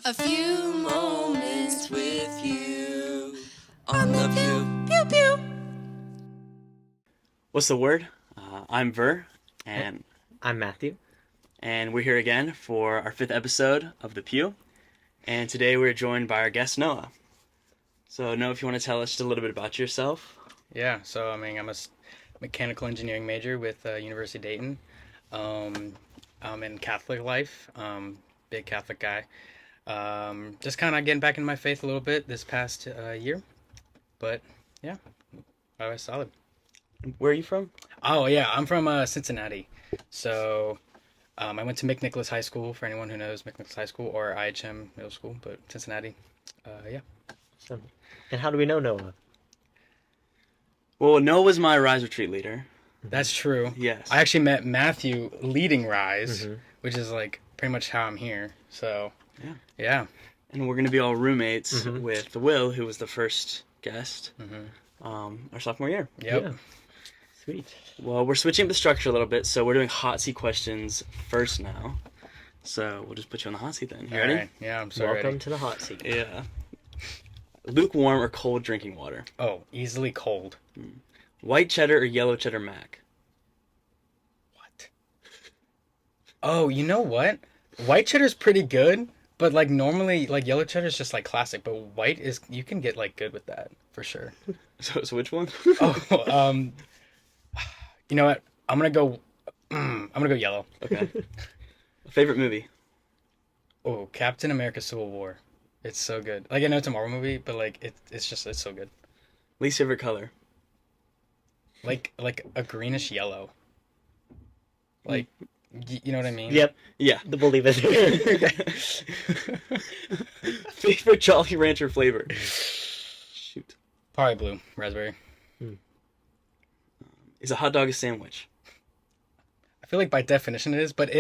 A few moments with you on the pew, pew, pew. What's the word? I'm Ver, and I'm Matthew. we're here again for our 5th episode of The Pew. And today we're joined by our guest, Noah. So, Noah, if you want to tell us just a little bit about yourself. Yeah, so I'm a mechanical engineering major with University of Dayton. I'm in Catholic life, big Catholic guy. Just kind of getting back in my faith a little bit this past year, but yeah, I was solid. Where are you from? Oh yeah, I'm from Cincinnati, so I went to McNicholas High School for anyone who knows McNicholas High School or IHM Middle School, but Cincinnati, yeah. So, and how do we know Noah? Well, Noah was my Rise Retreat leader. That's true. Yes. I actually met Matthew leading Rise, which is like pretty much how I'm here. So, yeah. And we're going to be all roommates with Will, who was the first guest our sophomore year. Yep. Yeah. Sweet. Well, we're switching up the structure a little bit, so we're doing hot seat questions first now. So we'll just put you on the hot seat then. You ready? All right. Yeah, I'm so Welcome ready. to the hot seat. Yeah. Lukewarm or cold drinking water? Oh, easily cold. White cheddar or yellow cheddar mac? What? Oh, you know what? White cheddar's pretty good, but like normally, like yellow cheddar's just like classic, but white is, you can get like good with that for sure. So which one? Oh, you know what? I'm gonna go yellow. Okay. Favorite movie? Oh, Captain America: Civil War. It's so good. Like I know it's a Marvel movie, but like it's so good. Least favorite color? Like a greenish yellow. Like, you know what I mean? Yep. Yeah. We'll leave it there. Favorite Jolly Rancher flavor? Shoot. Probably blue raspberry. Is a hot dog a sandwich? I feel like by definition it is, but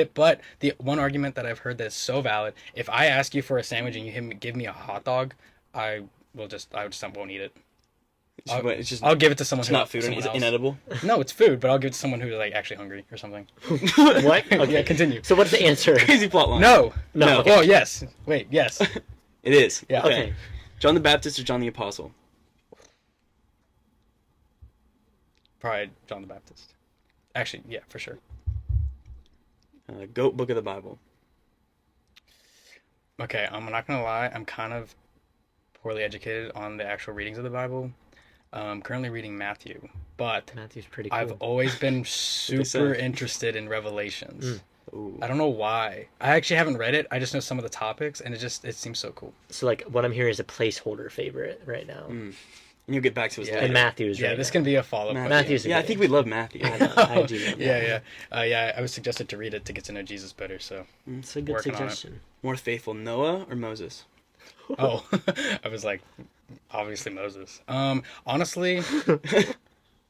the one argument that I've heard that is so valid, if I ask you for a sandwich and you give me a hot dog, I just won't eat it. It's just I'll give it to someone it's who not food. someone Is it else. inedible? No, it's food, but I'll give it to someone who's like actually hungry or something. What? Okay, Yeah, continue. So what's the answer? Crazy plot line. No. No. Oh, yes. Wait, yes. It is. Yeah. Okay. John the Baptist or John the Apostle? Probably John the Baptist. Actually, yeah, for sure. Goat book of the Bible? Okay, I'm not gonna lie. I'm kind of poorly educated on the actual readings of the Bible. I'm currently reading Matthew, but Matthew's pretty cool. I've always been super say? interested in Revelations. Ooh. I don't know why. I actually haven't read it. I just know some of the topics, and it seems so cool. So like what I'm hearing is a placeholder favorite right now. And you'll get back to us Yeah. later. And Matthew's Yeah, right this now. can be a follow-up. Matthew's a Yeah, I good think we love Matthew. I know, I do love Yeah, yeah. I was suggested to read it to get to know Jesus better. So, It's a good Working on it. suggestion. More faithful, Noah or Moses? oh, I was like, obviously Moses. Honestly,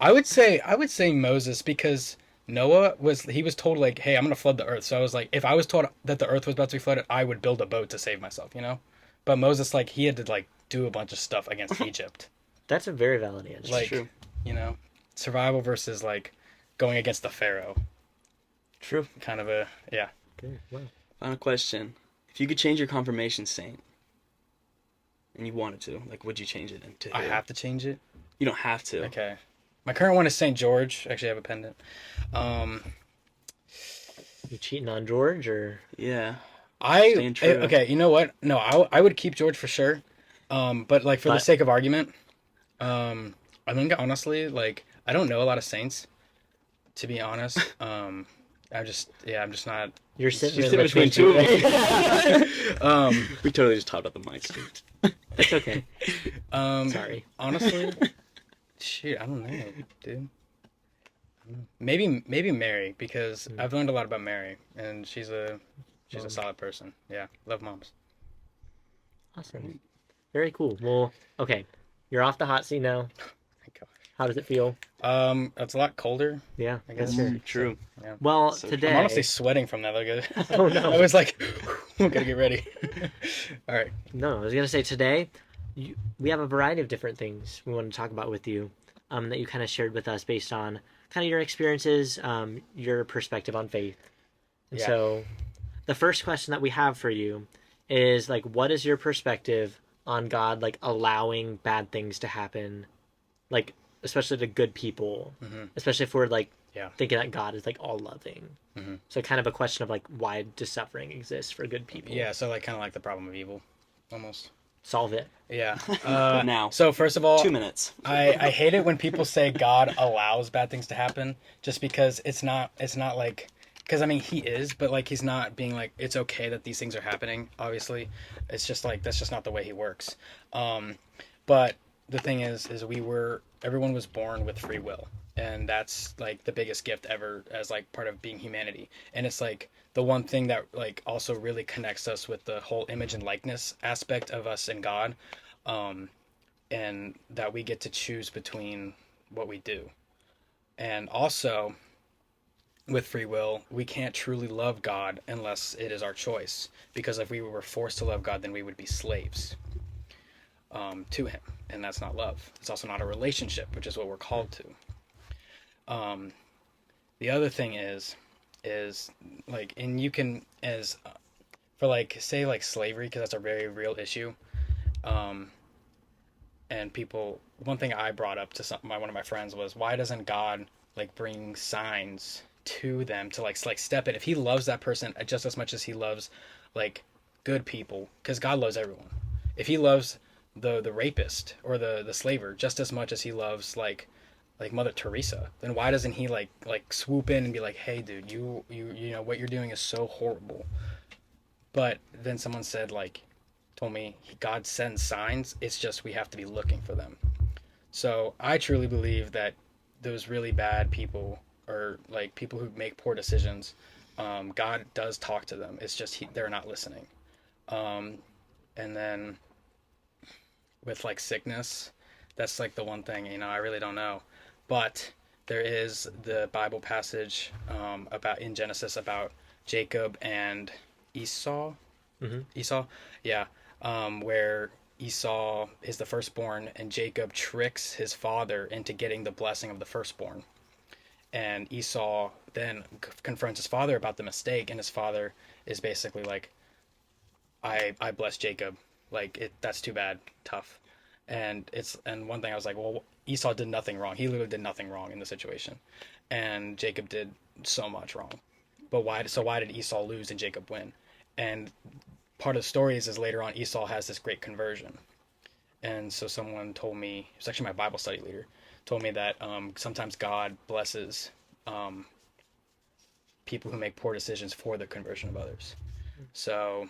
I would say Moses because Noah was told like, hey, I'm gonna flood the earth. So I was like, if I was told that the earth was about to be flooded, I would build a boat to save myself, you know. But Moses, like, he had to like do a bunch of stuff against Egypt. That's a very valid answer. Like, True. you know, survival versus like going against the Pharaoh. True. Kind of a yeah. Good. Wow. Final question. If you could change your confirmation saint, and you wanted to, like, would you change it into I who? have to change it. You don't have to. Okay. My current one is St. George. Actually, I have a pendant. You cheating on George or? Yeah. Staying true. Okay, you know what? No, I would keep George for sure. But like for the sake of argument, I think honestly, like I don't know a lot of saints, to be honest. I'm just not. You're sitting She's in sitting between two of them. We totally just topped out the mic. It's okay. Sorry. Honestly, shoot, I don't know, dude. Maybe Mary because I've learned a lot about Mary and she's a solid person. Yeah, love moms. Awesome. Very cool. Well, okay. You're off the hot seat now. Thank gosh. How does it feel? It's a lot colder. Yeah, I guess. True. Yeah. Well, So today. I'm honestly sweating from that. Like, Oh, no. I was like, gotta get ready. All right. No, I was gonna say today, we have a variety of different things we want to talk about with you, that you kind of shared with us based on kind of your experiences, your perspective on faith. And Yeah. so, the first question that we have for you is like, what is your perspective on God like allowing bad things to happen, like especially to good people, especially if we're like Yeah. thinking that God is like all loving. Mm-hmm. So kind of a question of like, why does suffering exist for good people? Yeah, so like kind of like the problem of evil, almost. Solve it. Yeah. Now. So first of all, 2 minutes. I hate it when people say God allows bad things to happen, just because it's not like, because I mean he is, but like he's not being like it's okay that these things are happening. Obviously, it's just like that's just not the way he works. But the thing is everyone was born with free will, and that's like the biggest gift ever as like part of being humanity. And it's like the one thing that like also really connects us with the whole image and likeness aspect of us and God, and that we get to choose between what we do. And also with free will, we can't truly love God unless it is our choice, because if we were forced to love God, then we would be slaves to him, and that's not love. It's also not a relationship, which is what we're called to. The other thing is like, and you can, as for like say like slavery, because that's a very real issue. And people, one thing I brought up to one of my friends was, why doesn't God like bring signs to them to like step in if he loves that person just as much as he loves like good people, because God loves everyone. If he loves the rapist or the slaver just as much as he loves like Mother Teresa, then why doesn't he like swoop in and be like, hey dude, you know what you're doing is so horrible. But then someone said like, told me God sends signs, it's just we have to be looking for them. So I truly believe that those really bad people, or like people who make poor decisions, God does talk to them. It's just they're not listening. And then with like sickness, that's like the one thing, you know, I really don't know. But there is the Bible passage about in Genesis about Jacob and Esau. Mm-hmm. Esau, yeah, where Esau is the firstborn, and Jacob tricks his father into getting the blessing of the firstborn. And Esau then confronts his father about the mistake, and his father is basically like, I bless Jacob, like that's too bad, tough. And one thing I was like, well, Esau did nothing wrong. He literally did nothing wrong in the situation, and Jacob did so much wrong. But why did Esau lose and Jacob win? And part of the story is later on Esau has this great conversion. And so someone told me, it was actually my Bible study leader, told me that sometimes God blesses people who make poor decisions for the conversion of others. So,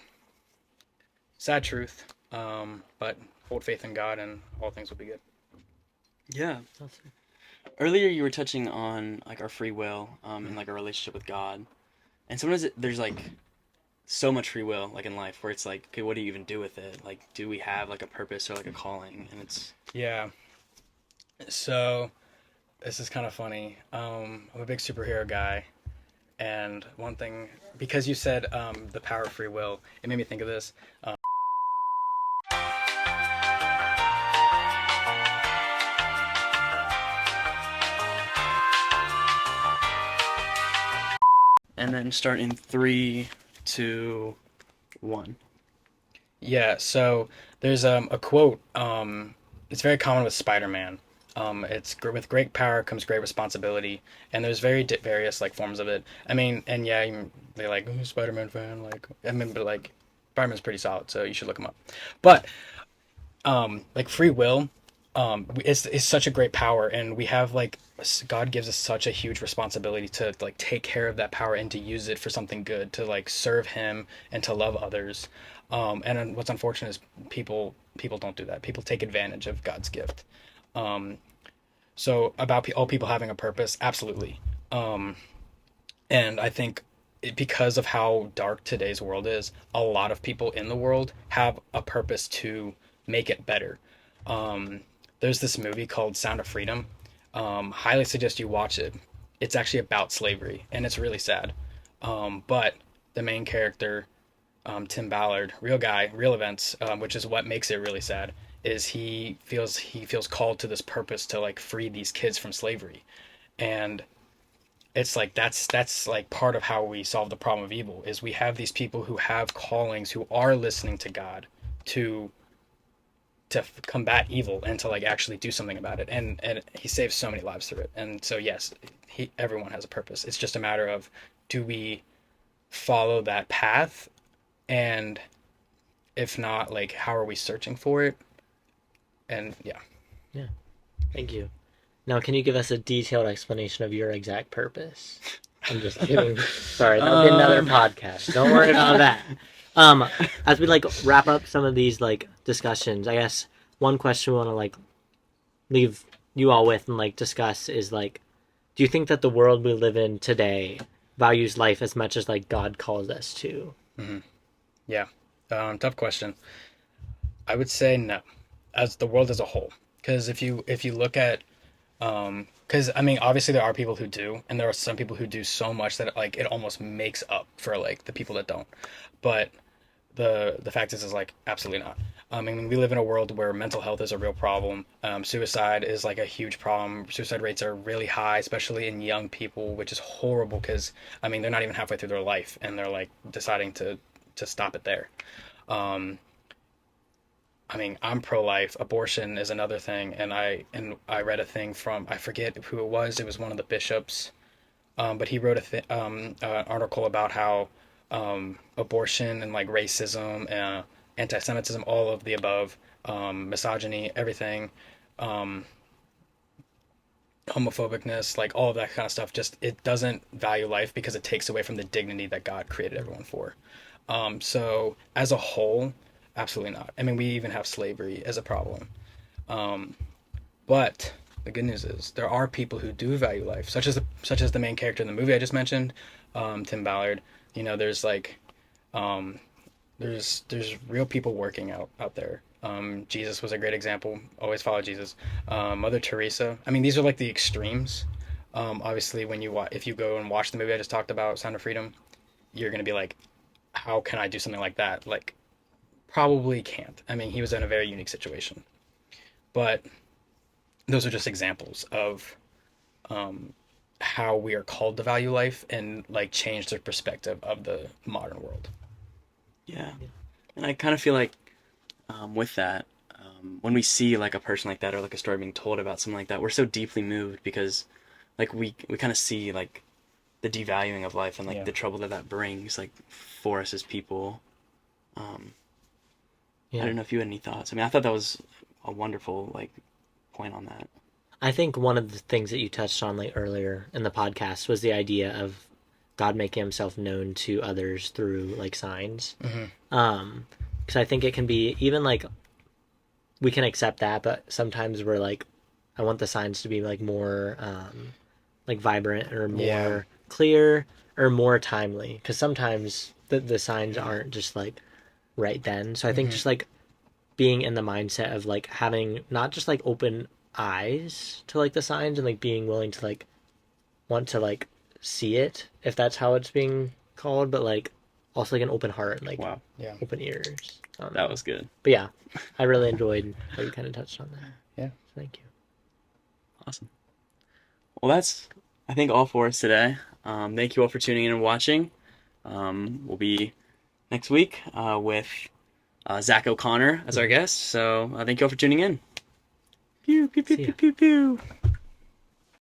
sad truth, but hold faith in God and all things will be good. Yeah. Earlier you were touching on like our free will and like our relationship with God. And sometimes there's like so much free will like in life where it's like, okay, what do you even do with it? Like, do we have like a purpose or like a calling? And it's Yeah. So this is kind of funny. I'm a big superhero guy, and one thing, because you said the power of free will, it made me think of this. and then start in 3, 2, 1. Yeah, so there's a quote. It's very common with Spider-Man. It's with great power comes great responsibility, and there's various like forms of it. I mean, and yeah, they like Spider-Man fan, like I mean, but like Spider-Man's pretty solid, so you should look him up. But like free will, is such a great power, and we have like God gives us such a huge responsibility to like take care of that power and to use it for something good, to like serve Him and to love others. And what's unfortunate is people don't do that. People take advantage of God's gift. So about all people having a purpose, absolutely. And I think because of how dark today's world is, a lot of people in the world have a purpose to make it better. There's this movie called Sound of Freedom. Highly suggest you watch it. It's actually about slavery, and it's really sad. But the main character, Tim Ballard, real guy, real events, which is what makes it really sad, is he feels called to this purpose to like free these kids from slavery. And it's like that's like part of how we solve the problem of evil is we have these people who have callings who are listening to God to combat evil and to like actually do something about it, and he saves so many lives through it. And so yes, everyone has a purpose. It's just a matter of, do we follow that path, and if not, like, how are we searching for it? And yeah. Thank you. Now, can you give us a detailed explanation of your exact purpose? I'm just kidding. Sorry, that'll be another podcast. Don't worry about that. As we like wrap up some of these like discussions, I guess one question we want to like leave you all with and like discuss is like, do you think that the world we live in today values life as much as like God calls us to? Yeah. Tough question. I would say no, as the world as a whole. Because if you look at, because I mean, obviously there are people who do, and there are some people who do so much that like it almost makes up for like the people that don't. But the fact is like absolutely not. I mean, we live in a world where mental health is a real problem. Suicide is like a huge problem. Suicide rates are really high, especially in young people, which is horrible because I mean they're not even halfway through their life and they're like deciding to stop it there. I mean, I'm pro-life. Abortion is another thing, and I read a thing from, I forget who it was. It was one of the bishops, but he wrote an article about how abortion and like racism, anti-Semitism, all of the above, misogyny, everything, homophobicness, like all of that kind of stuff. Just it doesn't value life because it takes away from the dignity that God created everyone for. So as a whole, absolutely not. I mean, we even have slavery as a problem. But the good news is there are people who do value life, such as the main character in the movie I just mentioned, Tim Ballard. You know, there's like, there's real people working out there. Jesus was a great example. Always follow Jesus. Mother Teresa. I mean, these are like the extremes. Obviously, when if you go and watch the movie I just talked about, Sound of Freedom, you're gonna be like, how can I do something like that? Like, probably can't. I mean, he was in a very unique situation. But those are just examples of how we are called to value life and like change the perspective of the modern world. Yeah. And I kind of feel like with that, when we see like a person like that or like a story being told about something like that, we're so deeply moved because like we kind of see like the devaluing of life and like the trouble that brings like for us as people. I don't know if you had any thoughts. I mean, I thought that was a wonderful like point on that. I think one of the things that you touched on like earlier in the podcast was the idea of God making himself known to others through like signs. Because I think it can be even like we can accept that, but sometimes we're like, I want the signs to be like more like vibrant or more clear or more timely. Because sometimes the signs aren't just like right then. So I think just like being in the mindset of like having not just like open eyes to like the signs and like being willing to like want to like see it if that's how it's being called, but like also like an open heart and like open ears. That was good. But yeah, I really enjoyed how you kind of touched on that. Yeah. Thank you. Awesome. Well, that's I think all for us today. Thank you all for tuning in and watching. We'll be next week with Zach O'Connor as our guest. So thank you all for tuning in. Pew, pew, pew, pew, pew, pew.